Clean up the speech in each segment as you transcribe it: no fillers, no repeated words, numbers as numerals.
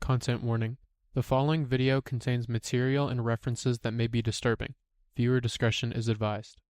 Content warning. The following video contains material and references that may be disturbing. Viewer discretion is advised.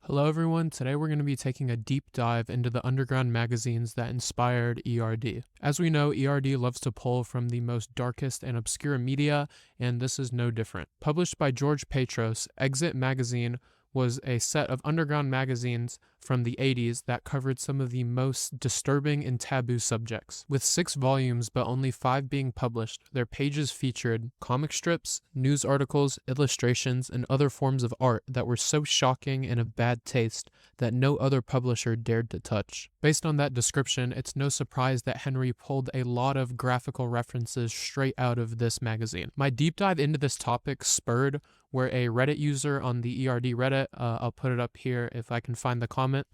Hello everyone, today we're going to be taking a deep dive into the underground magazines that inspired ERD. As we know, ERD loves to pull from the most darkest and obscure media, and this is no different. Published by George Petros, Exit magazine was a set of underground magazines from the 80s that covered some of the most disturbing and taboo subjects. With 6 volumes but only 5 being published, their pages featured comic strips, news articles, illustrations, and other forms of art that were so shocking and of bad taste that no other publisher dared to touch. Based on that description, it's no surprise that Henri pulled a lot of graphical references straight out of this magazine. My deep dive into this topic spurred where a Reddit user on the ERD Reddit, I'll put it up here if I can find the comment,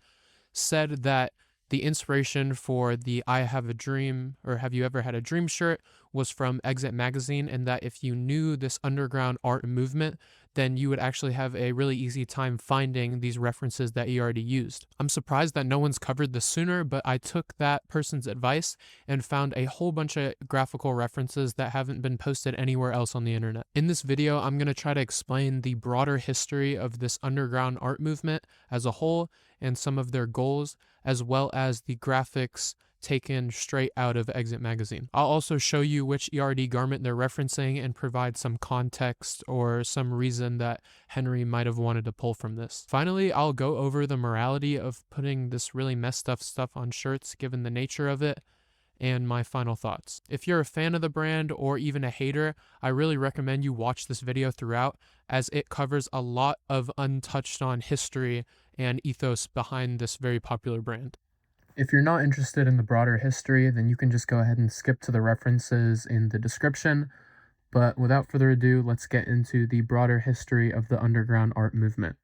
said that the inspiration for the I Have a Dream or Have You Ever Had a Dream shirt was from Exit magazine, and that if you knew this underground art movement, then you would actually have a really easy time finding these references that ERD used. I'm surprised that no one's covered this sooner, but I took that person's advice and found a whole bunch of graphical references that haven't been posted anywhere else on the internet. In this video, I'm going to try to explain the broader history of this underground art movement as a whole and some of their goals, as well as the graphics taken straight out of Exit magazine. I'll also show you which ERD garment they're referencing and provide some context or some reason that Henri might have wanted to pull from this. Finally, I'll go over the morality of putting this really messed up stuff on shirts given the nature of it, and my final thoughts. If you're a fan of the brand or even a hater, I really recommend you watch this video throughout, as it covers a lot of untouched on history and ethos behind this very popular brand. If you're not interested in the broader history, then you can just go ahead and skip to the references in the description. But without further ado, let's get into the broader history of the underground art movement.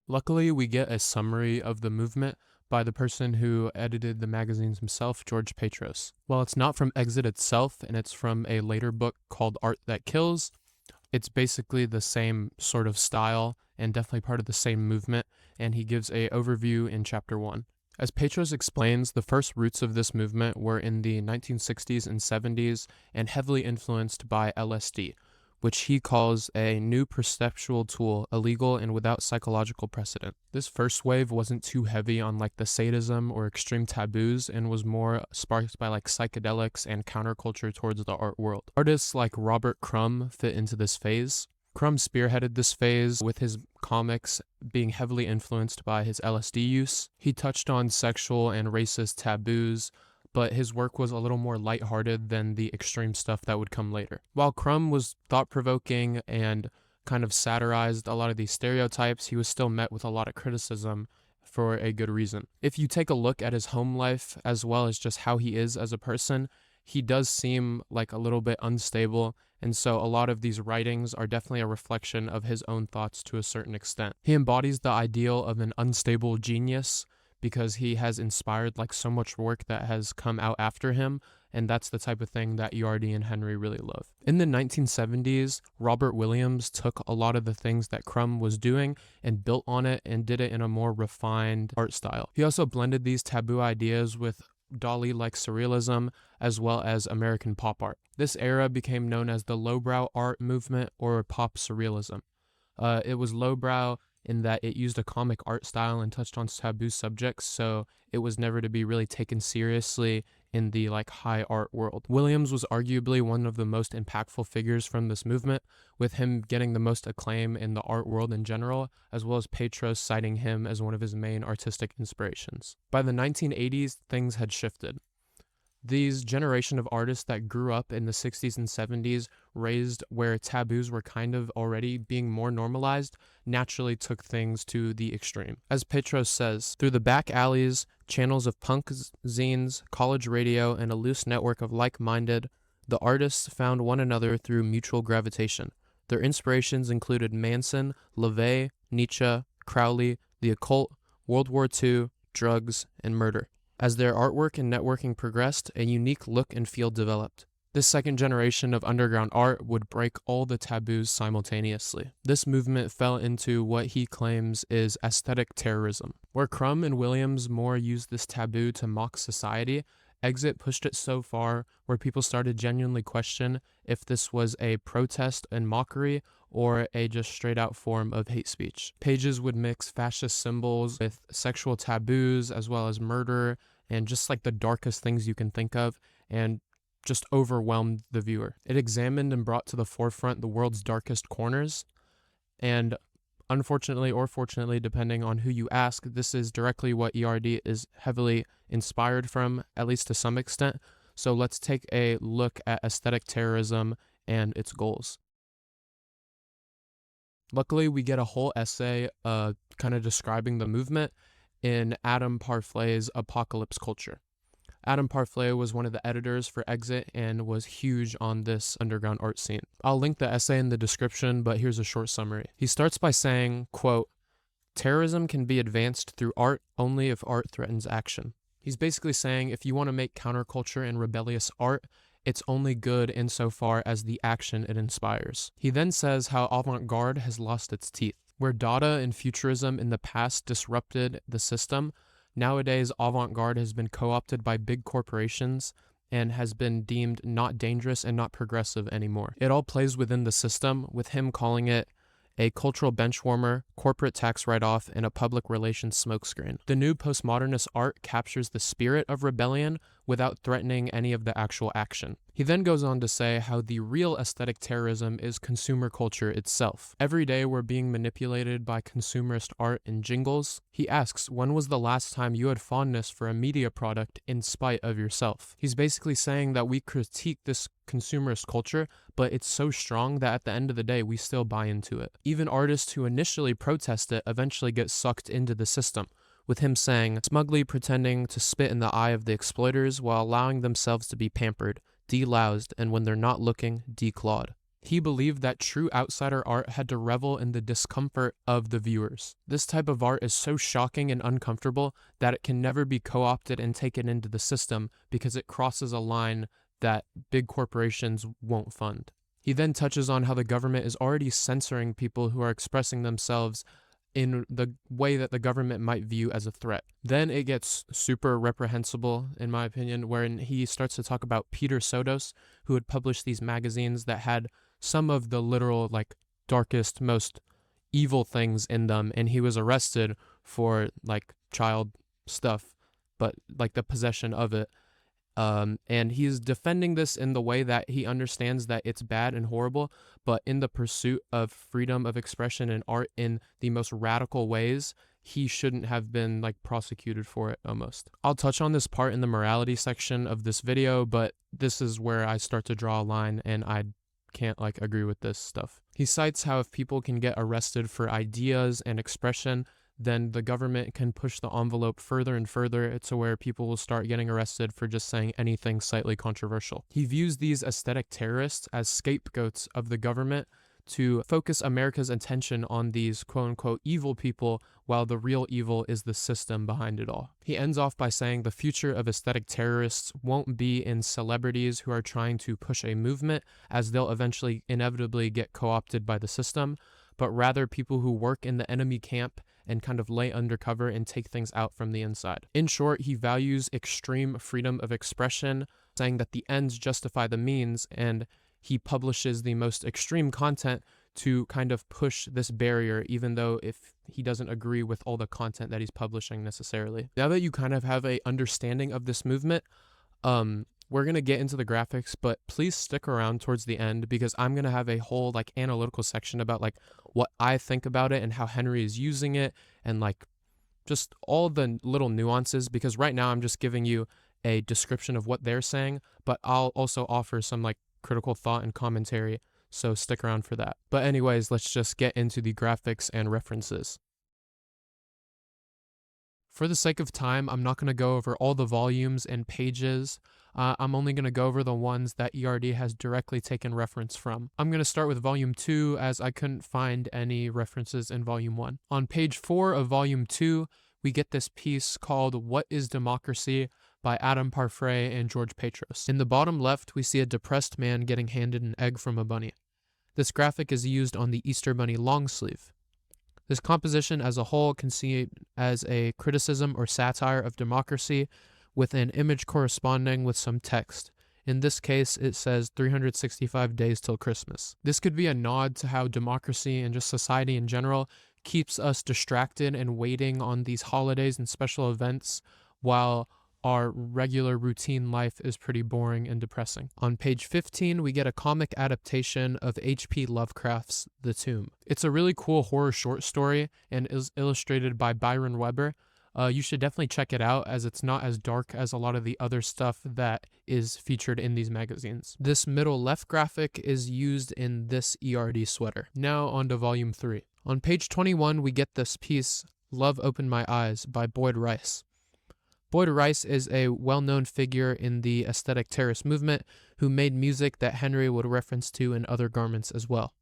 Luckily, we get a summary of the movement by the person who edited the magazines himself, George Petros. While it's not from Exit itself, and it's from a later book called Art That Kills, it's basically the same sort of style and definitely part of the same movement, and he gives an overview in chapter 1. As Petros explains, the first roots of this movement were in the 1960s and 70s and heavily influenced by LSD, which he calls a new perceptual tool, illegal and without psychological precedent. This first wave wasn't too heavy on like the sadism or extreme taboos and was more sparked by like psychedelics and counterculture towards the art world. Artists like Robert Crumb fit into this phase. Crumb spearheaded this phase with his comics being heavily influenced by his LSD use. He touched on sexual and racist taboos, but his work was a little more lighthearted than the extreme stuff that would come later. While Crumb was thought-provoking and kind of satirized a lot of these stereotypes, he was still met with a lot of criticism for a good reason. If you take a look at his home life as well as just how he is as a person, he does seem like a little bit unstable, and so a lot of these writings are definitely a reflection of his own thoughts to a certain extent. He embodies the ideal of an unstable genius because he has inspired like so much work that has come out after him, and that's the type of thing that ERD and Henri really love. In the 1970s, Robert Williams took a lot of the things that Crumb was doing and built on it and did it in a more refined art style. He also blended these taboo ideas with Dali-like surrealism as well as American pop art. This era became known as the lowbrow art movement or pop surrealism. It was lowbrow in that it used a comic art style and touched on taboo subjects, so it was never to be really taken seriously in the like high art world. Williams was arguably one of the most impactful figures from this movement, with him getting the most acclaim in the art world in general, as well as Petros citing him as one of his main artistic inspirations. By the 1980s, things had shifted. These generation of artists that grew up in the 60s and 70s, raised where taboos were kind of already being more normalized, naturally took things to the extreme. As Petros says, through the back alleys, channels of punk zines, college radio, and a loose network of like-minded, the artists found one another through mutual gravitation. Their inspirations included Manson, LaVey, Nietzsche, Crowley, the occult, World War II, drugs, and murder. As their artwork and networking progressed, a unique look and feel developed. This second generation of underground art would break all the taboos simultaneously. This movement fell into what he claims is aesthetic terrorism. Where Crumb and Williams more used this taboo to mock society, Exit pushed it so far where people started genuinely question if this was a protest and mockery or a just straight out form of hate speech. Pages would mix fascist symbols with sexual taboos as well as murder and just like the darkest things you can think of, and just overwhelmed the viewer. It examined and brought to the forefront the world's darkest corners, and unfortunately or fortunately, depending on who you ask, this is directly what ERD is heavily inspired from, at least to some extent. So let's take a look at aesthetic terrorism and its goals. Luckily, we get a whole essay kind of describing the movement in Adam Parfley's Apocalypse Culture. Adam Parfley was one of the editors for Exit and was huge on this underground art scene. I'll link the essay in the description, but here's a short summary. He starts by saying, quote, "Terrorism can be advanced through art only if art threatens action." He's basically saying if you want to make counterculture and rebellious art, it's only good insofar as the action it inspires. He then says how avant-garde has lost its teeth. Where Dada and futurism in the past disrupted the system, nowadays avant-garde has been co-opted by big corporations and has been deemed not dangerous and not progressive anymore. It all plays within the system, with him calling it a cultural benchwarmer, corporate tax write-off, and a public relations smokescreen. The new postmodernist art captures the spirit of rebellion without threatening any of the actual action. He then goes on to say how the real aesthetic terrorism is consumer culture itself. Every day we're being manipulated by consumerist art and jingles. He asks, when was the last time you had fondness for a media product in spite of yourself? He's basically saying that we critique this consumerist culture, but it's so strong that at the end of the day, we still buy into it. Even artists who initially protest it eventually get sucked into the system, with him saying, smugly pretending to spit in the eye of the exploiters while allowing themselves to be pampered, deloused, and when they're not looking, declawed. He believed that true outsider art had to revel in the discomfort of the viewers. This type of art is so shocking and uncomfortable that it can never be co-opted and taken into the system because it crosses a line that big corporations won't fund. He then touches on how the government is already censoring people who are expressing themselves in the way that the government might view as a threat. Then it gets super reprehensible, in my opinion, wherein he starts to talk about Peter Sotos, who had published these magazines that had some of the literal, darkest, most evil things in them, and he was arrested for, child stuff, but, the possession of it. And he's defending this in the way that he understands that it's bad and horrible, but in the pursuit of freedom of expression and art in the most radical ways, he shouldn't have been prosecuted for it almost. I'll touch on this part in the morality section of this video, but this is where I start to draw a line and I can't agree with this stuff. He cites how if people can get arrested for ideas and expression, then the government can push the envelope further and further to where people will start getting arrested for just saying anything slightly controversial. He views these aesthetic terrorists as scapegoats of the government to focus America's attention on these quote-unquote evil people, while the real evil is the system behind it all. He ends off by saying the future of aesthetic terrorists won't be in celebrities who are trying to push a movement, as they'll eventually inevitably get co-opted by the system, but rather people who work in the enemy camp and kind of lay undercover and take things out from the inside. In short, he values extreme freedom of expression, saying that the ends justify the means, and he publishes the most extreme content to kind of push this barrier, even though if he doesn't agree with all the content that he's publishing necessarily. Now that you kind of have a understanding of this movement, we're going to get into the graphics, but please stick around towards the end because I'm going to have a whole analytical section about what I think about it and how Henri is using it and just all the little nuances, because right now I'm just giving you a description of what they're saying, but I'll also offer some critical thought and commentary, so stick around for that. But anyways, let's just get into the graphics and references. For the sake of time, I'm not going to go over all the volumes and pages. I'm only going to go over the ones that ERD has directly taken reference from. I'm going to start with Volume 2 as I couldn't find any references in Volume 1. On page 4 of Volume 2, we get this piece called What is Democracy by Adam Parfley and George Petros. In the bottom left, we see a depressed man getting handed an egg from a bunny. This graphic is used on the Easter Bunny long sleeve. This composition as a whole can see as a criticism or satire of democracy, with an image corresponding with some text. In this case, it says 365 days till Christmas. This could be a nod to how democracy and just society in general keeps us distracted and waiting on these holidays and special events while our regular routine life is pretty boring and depressing. On page 15, we get a comic adaptation of H.P. Lovecraft's The Tomb. It's a really cool horror short story and is illustrated by Byron Weber. You should definitely check it out, as it's not as dark as a lot of the other stuff that is featured in these magazines. This middle left graphic is used in this ERD sweater. Now on to volume 3. On page 21, we get this piece, Love Opened My Eyes, by Boyd Rice. Boyd Rice is a well-known figure in the aesthetic terrorist movement who made music that Henry would reference to in other garments as well.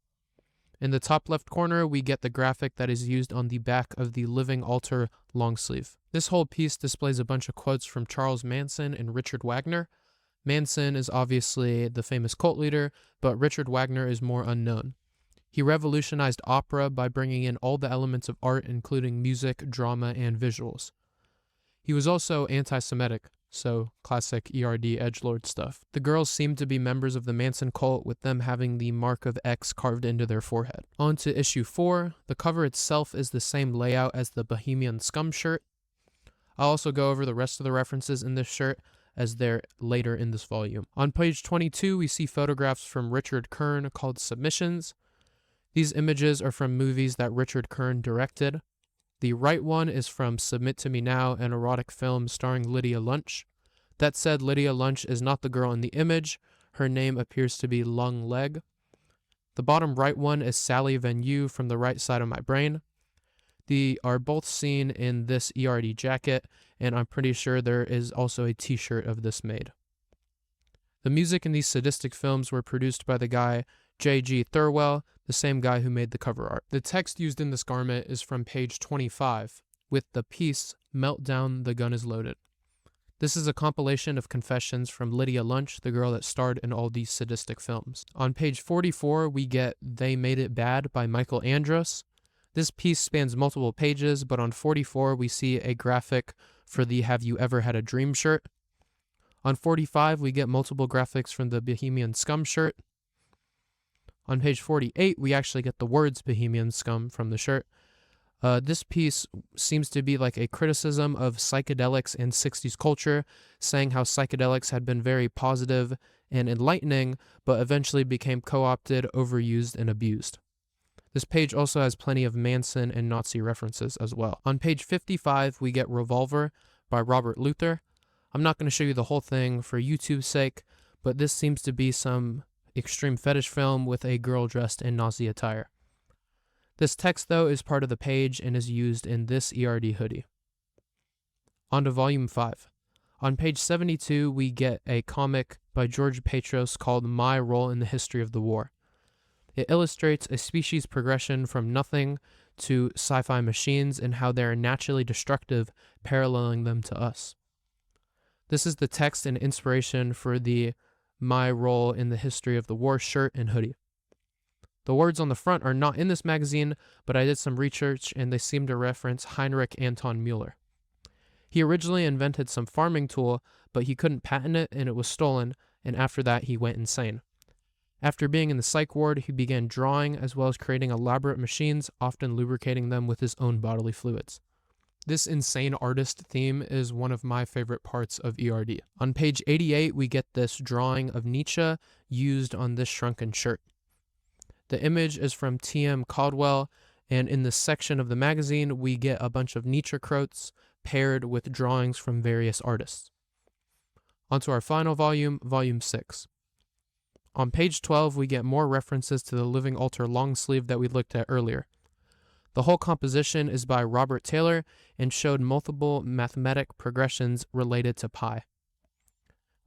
In the top left corner, we get the graphic that is used on the back of the Living Altar long sleeve. This whole piece displays a bunch of quotes from Charles Manson and Richard Wagner. Manson is obviously the famous cult leader, but Richard Wagner is more unknown. He revolutionized opera by bringing in all the elements of art, including music, drama, and visuals. He was also anti-Semitic, so classic ERD edgelord stuff. The girls seem to be members of the Manson cult, with them having the mark of X carved into their forehead. On to issue 4. The cover itself is the same layout as the Bohemian Scum shirt. I'll also go over the rest of the references in this shirt as they're later in this volume. On page 22, we see photographs from Richard Kern called Submissions. These images are from movies that Richard Kern directed. The right one is from Submit to Me Now, an erotic film starring Lydia Lunch. That said, Lydia Lunch is not the girl in the image. Her name appears to be Lung Leg. The bottom right one is Sally Van Yu from The Right Side of My Brain. They are both seen in this ERD jacket, and I'm pretty sure there is also a t-shirt of this made. The music in these sadistic films were produced by the guy J.G. Thirlwell, the same guy who made the cover art. The text used in this garment is from page 25, with the piece, Melt Down, the Gun is Loaded. This is a compilation of confessions from Lydia Lunch, the girl that starred in all these sadistic films. On page 44, we get They Made It Bad by Michael Andros. This piece spans multiple pages, but on 44, we see a graphic for the Have You Ever Had a Dream shirt. On 45, we get multiple graphics from the Bohemian Scum shirt. On page 48, we actually get the words Bohemian Scum from the shirt. This piece seems to be like a criticism of psychedelics and 60s culture, saying how psychedelics had been very positive and enlightening, but eventually became co-opted, overused, and abused. This page also has plenty of Manson and Nazi references as well. On page 55, we get Revolver by Robert Luther. I'm not going to show you the whole thing for YouTube's sake, but this seems to be some extreme fetish film with a girl dressed in Nazi attire. This text, though, is part of the page and is used in this ERD hoodie. On to volume 5. On page 72, we get a comic by George Petros called My Role in the History of the War. It illustrates a species progression from nothing to sci-fi machines and how they are naturally destructive, paralleling them to us. This is the text and inspiration for the My Role in the History of the War shirt and hoodie. The words on the front are not in this magazine, but I did some research and they seem to reference Heinrich Anton Müller. He originally invented some farming tool, but he couldn't patent it and it was stolen, and after that he went insane. After being in the psych ward, he began drawing as well as creating elaborate machines, often lubricating them with his own bodily fluids. This insane artist theme is one of my favorite parts of ERD. On page 88, we get this drawing of Nietzsche used on this shrunken shirt. The image is from T.M. Caldwell, and in this section of the magazine, we get a bunch of Nietzsche quotes paired with drawings from various artists. On to our final volume, volume 6. On page 12, we get more references to the Living Altar long sleeve that we looked at earlier. The whole composition is by Robert Taylor and showed multiple mathematic progressions related to pi.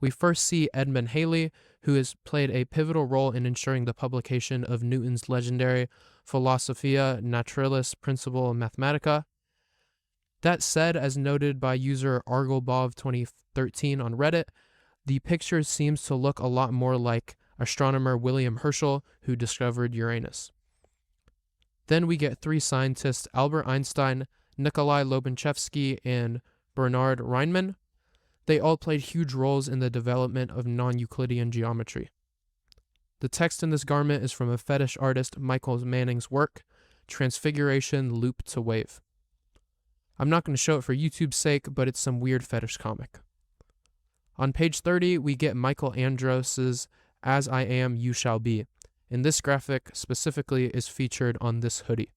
We first see Edmund Halley, who has played a pivotal role in ensuring the publication of Newton's legendary Philosophia Naturalis Principia Mathematica. That said, as noted by user Arglebov2013 on Reddit, the picture seems to look a lot more like astronomer William Herschel, who discovered Uranus. Then we get three scientists, Albert Einstein, Nikolai Lobachevsky, and Bernard Riemann. They all played huge roles in the development of non-Euclidean geometry. The text in this garment is from a fetish artist Michael Manning's work, Transfiguration Loop to Wave. I'm not going to show it for YouTube's sake, but it's some weird fetish comic. On page 30, we get Michael Andros's As I Am, You Shall Be, and this graphic specifically is featured on this hoodie.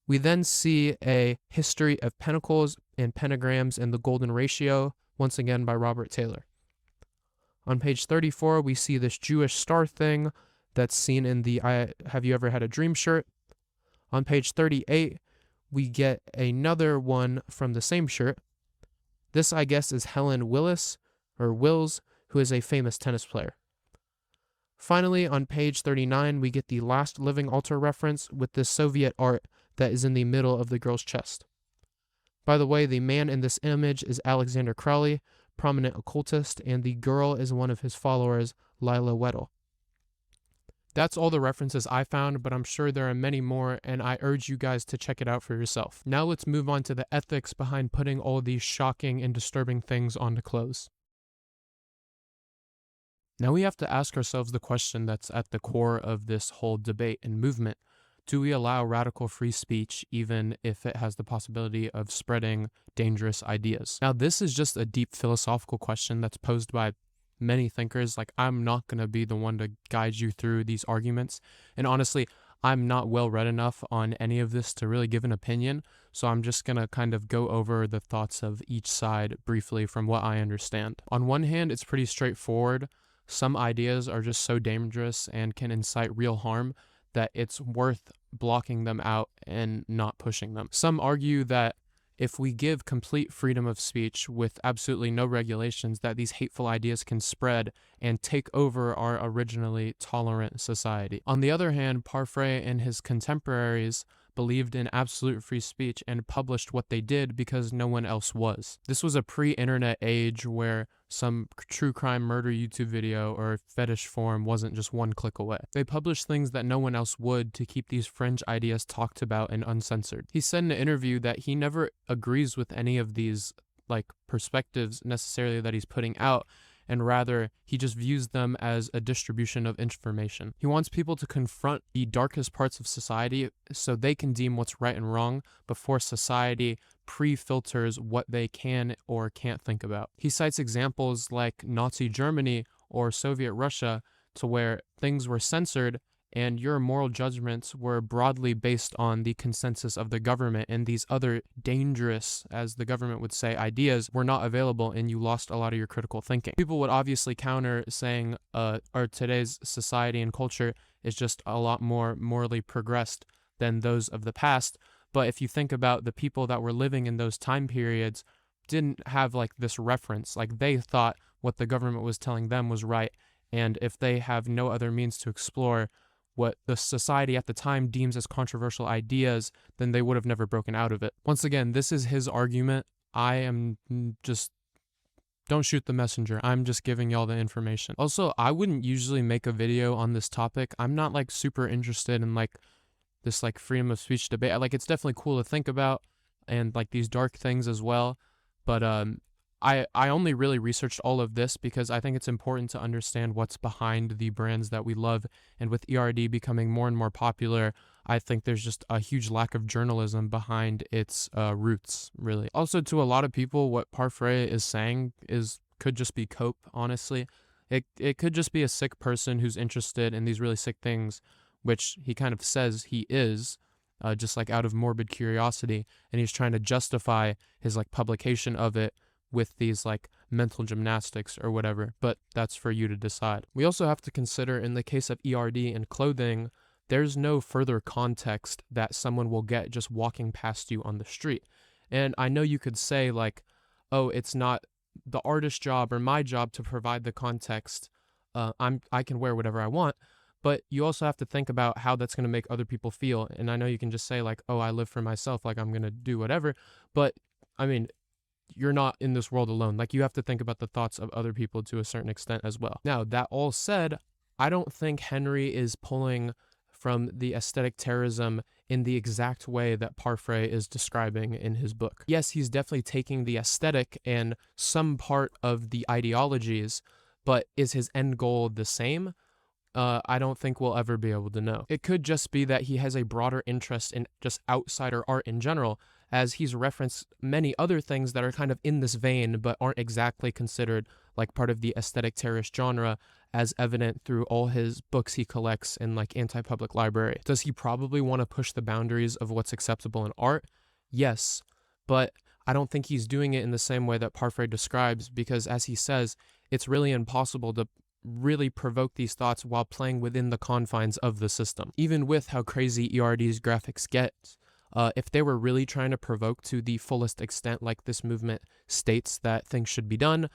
We then see a history of pentacles and pentagrams and the golden ratio, once again by Robert Taylor. On page 34, we see this Jewish star thing that's seen in the Have You Ever Had a Dream shirt. On page 38, we get another one from the same shirt. This, I guess, is Helen Wills, who is a famous tennis player. Finally, on page 39, we get the last living altar reference with this Soviet art that is in the middle of the girl's chest. By the way, the man in this image is Alexander Crowley, prominent occultist, and the girl is one of his followers, Lila Weddle. That's all the references I found, but I'm sure there are many more, and I urge you guys to check it out for yourself. Now let's move on to the ethics behind putting all these shocking and disturbing things onto clothes. Now we have to ask ourselves the question that's at the core of this whole debate and movement. Do we allow radical free speech even if it has the possibility of spreading dangerous ideas? Now, this is just a deep philosophical question that's posed by many thinkers. Like, I'm not going to be the one to guide you through these arguments. And honestly, I'm not well read enough on any of this to really give an opinion. So I'm just going to kind of go over the thoughts of each side briefly from what I understand. On one hand, it's pretty straightforward. Some ideas are just so dangerous and can incite real harm that it's worth blocking them out and not pushing them. Some argue that if we give complete freedom of speech with absolutely no regulations, that these hateful ideas can spread and take over our originally tolerant society. On the other hand, Parfrey and his contemporaries believed in absolute free speech and published what they did because no one else was. This was a pre-internet age where some true crime murder YouTube video or fetish forum wasn't just one click away. They published things that no one else would to keep these fringe ideas talked about and uncensored. He said in an interview that he never agrees with any of these perspectives necessarily that he's putting out, and rather he just views them as a distribution of information. He wants people to confront the darkest parts of society so they can deem what's right and wrong before society pre-filters what they can or can't think about. He cites examples like Nazi Germany or Soviet Russia, to where things were censored and your moral judgments were broadly based on the consensus of the government, and these other dangerous, as the government would say, ideas were not available, and you lost a lot of your critical thinking. People would obviously counter saying our today's society and culture is just a lot more morally progressed than those of the past. But if you think about the people that were living in those time periods, didn't have this reference. They thought what the government was telling them was right, and if they have no other means to explore what the society at the time deems as controversial ideas, then they would have never broken out of it. Once again, this is his argument. I am just, don't shoot the messenger. I'm just giving y'all the information. Also, I wouldn't usually make a video on this topic. I'm not super interested in this freedom of speech debate. It's definitely cool to think about, and these dark things as well. But I only really researched all of this because I think it's important to understand what's behind the brands that we love. And with ERD becoming more and more popular, I think there's just a huge lack of journalism behind its roots, really. Also, to a lot of people, what Parfrey is saying could just be cope, honestly. It could just be a sick person who's interested in these really sick things, which he kind of says he is, just out of morbid curiosity, and he's trying to justify his publication of it with these mental gymnastics or whatever, but that's for you to decide. We also have to consider, in the case of ERD and clothing, there's no further context that someone will get just walking past you on the street. And I know you could say oh, it's not the artist's job or my job to provide the context. I can wear whatever I want, but you also have to think about how that's going to make other people feel. And I know you can just say oh, I live for myself, I'm going to do whatever, but I mean, you're not in this world alone. You have to think about the thoughts of other people to a certain extent as well. Now, that all said, I don't think Henri is pulling from the aesthetic terrorism in the exact way that Parfrey is describing in his book. Yes, he's definitely taking the aesthetic and some part of the ideologies, but is his end goal the same? I don't think we'll ever be able to know. It could just be that he has a broader interest in just outsider art in general, as he's referenced many other things that are kind of in this vein but aren't exactly considered like part of the aesthetic terrorist genre, as evident through all his books he collects in like anti-public library. Does he probably want to push the boundaries of what's acceptable in art? Yes, but I don't think he's doing it in the same way that Parfrey describes, because as he says, it's really impossible to really provoke these thoughts while playing within the confines of the system. Even with how crazy ERD's graphics get, if they were really trying to provoke to the fullest extent like this movement states that things should be done,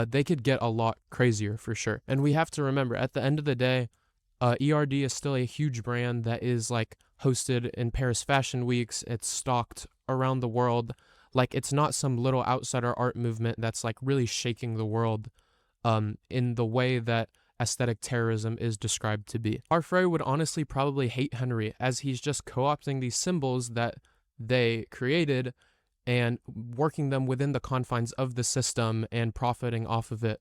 they could get a lot crazier for sure. And we have to remember, at the end of the day, ERD is still a huge brand that is like hosted in Paris Fashion Weeks. It's stocked around the world. Like, it's not some little outsider art movement that's like really shaking the world in the way that aesthetic terrorism is described to be. Parfrey would honestly probably hate Henri, as he's just co-opting these symbols that they created and working them within the confines of the system and profiting off of it.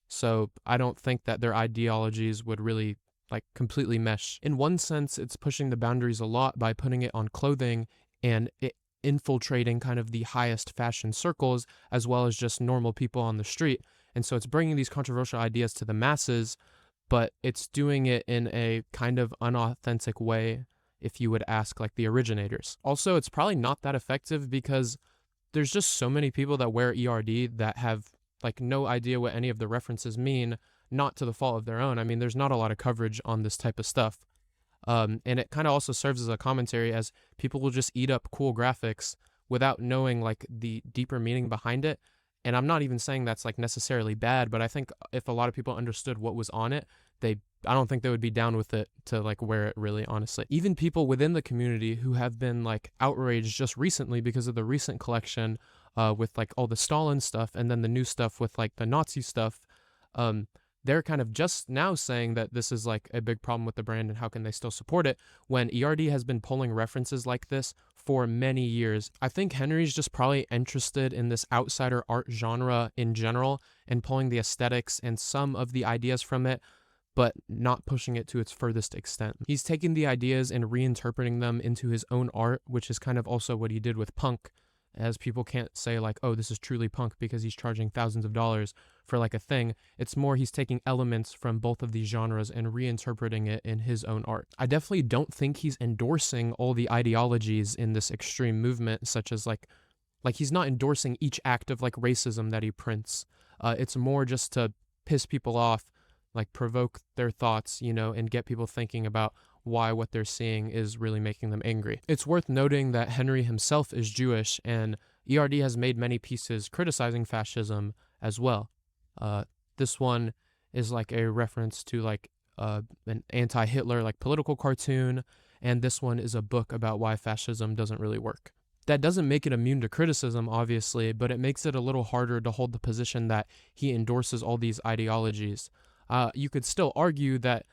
So I don't think that their ideologies would really like completely mesh. In one sense, it's pushing the boundaries a lot by putting it on clothing and it infiltrating kind of the highest fashion circles as well as just normal people on the street. And so it's bringing these controversial ideas to the masses, but it's doing it in a kind of unauthentic way, if you would ask like the originators. Also, it's probably not that effective because there's just so many people that wear ERD that have like no idea what any of the references mean, not to the fault of their own. I mean, there's not a lot of coverage on this type of stuff. And it kind of also serves as a commentary, as people will just eat up cool graphics without knowing like the deeper meaning behind it. And I'm not even saying that's like necessarily bad, but I think if a lot of people understood what was on it, I don't think they would be down with it to like wear it really, honestly. Even people within the community who have been like outraged just recently because of the recent collection with like all the Stalin stuff and then the new stuff with like the Nazi stuff, they're kind of just now saying that this is like a big problem with the brand and how can they still support it when ERD has been pulling references like this for many years. I think Henry's just probably interested in this outsider art genre in general and pulling the aesthetics and some of the ideas from it, but not pushing it to its furthest extent. He's taking the ideas and reinterpreting them into his own art, which is kind of also what he did with punk, as people can't say like, oh, this is truly punk because he's charging thousands of dollars for like a thing. It's more he's taking elements from both of these genres and reinterpreting it in his own art. I definitely don't think he's endorsing all the ideologies in this extreme movement, such as like he's not endorsing each act of like racism that he prints. It's more just to piss people off, like provoke their thoughts, and get people thinking about why what they're seeing is really making them angry. It's worth noting that Henri himself is Jewish, and ERD has made many pieces criticizing fascism as well. This one is like a reference to like an anti-Hitler like political cartoon, and this one is a book about why fascism doesn't really work. That doesn't make it immune to criticism, obviously, but it makes it a little harder to hold the position that he endorses all these ideologies. You could still argue that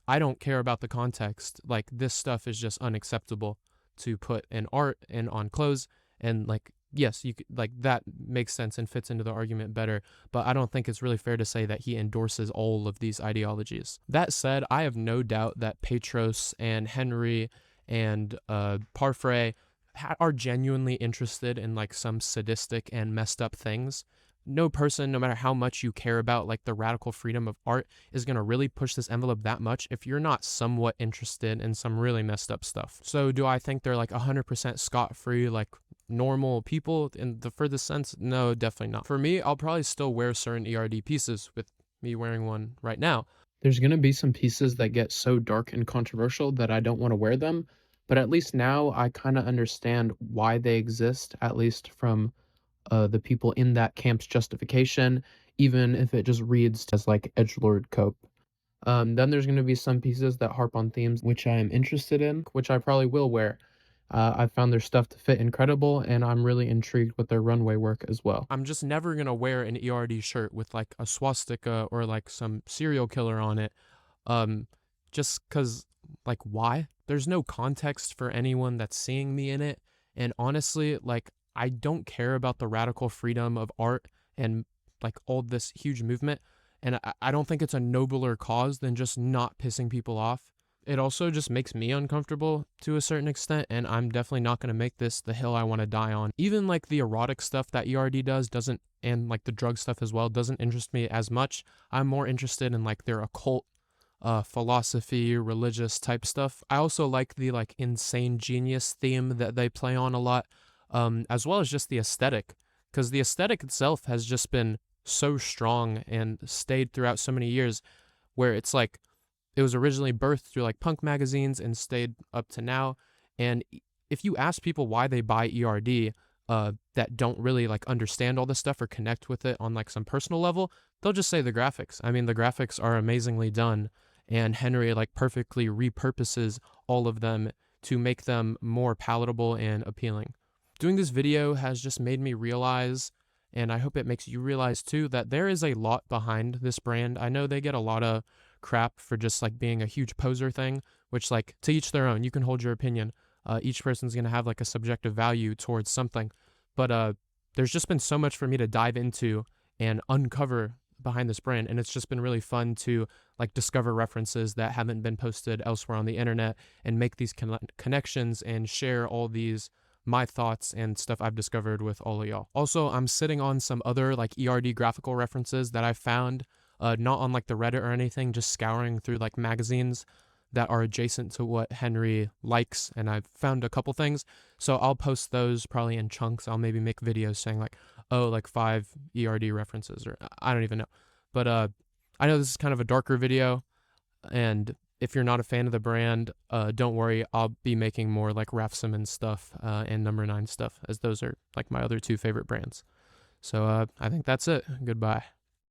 I don't care about the context. Like, this stuff is just unacceptable to put in art and on clothes. And like, yes, you could, like, that makes sense and fits into the argument better. But I don't think it's really fair to say that he endorses all of these ideologies. That said, I have no doubt that Petros and Henri and Parfrey are genuinely interested in like some sadistic and messed up things. No person, no matter how much you care about like the radical freedom of art, is going to really push this envelope that much if you're not somewhat interested in some really messed up stuff. So do I think they're like 100% scot-free, like normal people in the furthest sense? No, definitely not. For me, I'll probably still wear certain ERD pieces, with me wearing one right now. There's going to be some pieces that get so dark and controversial that I don't want to wear them, but at least now I kind of understand why they exist, at least from the people in that camp's justification, even if it just reads as like edgelord cope. Then there's going to be some pieces that harp on themes which I am interested in, which I probably will wear. I found their stuff to fit incredible, and I'm really intrigued with their runway work as well. I'm just never going to wear an ERD shirt with like a swastika or like some serial killer on it, just because, like, why? there's no context for anyone that's seeing me in it. And honestly, like, I don't care about the radical freedom of art and like all this huge movement. And I don't think it's a nobler cause than just not pissing people off. It also just makes me uncomfortable to a certain extent, and I'm definitely not going to make this the hill I want to die on. Even like the erotic stuff that ERD doesn't, and like the drug stuff as well, doesn't interest me as much. I'm more interested in like their occult philosophy, religious type stuff. I also like the like insane genius theme that they play on a lot, as well as just the aesthetic, because the aesthetic itself has just been so strong and stayed throughout so many years, where it's like it was originally birthed through like punk magazines and stayed up to now. And if you ask people why they buy ERD, that don't really like understand all this stuff or connect with it on like some personal level, they'll just say the graphics. I mean, the graphics are amazingly done, and Henry like perfectly repurposes all of them to make them more palatable and appealing. Doing this video has just made me realize, and I hope it makes you realize too, that there is a lot behind this brand. I know they get a lot of crap for just like being a huge poser thing, which like to each their own. You can hold your opinion. Each person's going to have like a subjective value towards something. But there's just been so much for me to dive into and uncover behind this brand, and it's just been really fun to like discover references that haven't been posted elsewhere on the internet and make these connections and share all these my thoughts and stuff I've discovered with all of y'all. Also, I'm sitting on some other like ERD graphical references that I found, not on like the Reddit or anything, just scouring through like magazines that are adjacent to what Henry likes, and I've found a couple things. So I'll post those probably in chunks. I'll maybe make videos saying like, oh, like 5 ERD references, or I don't even know. But I know this is kind of a darker video, and if you're not a fan of the brand, don't worry. I'll be making more like Raf Simons stuff and Number 9 stuff, as those are like my other 2 favorite brands. So I think that's it. Goodbye.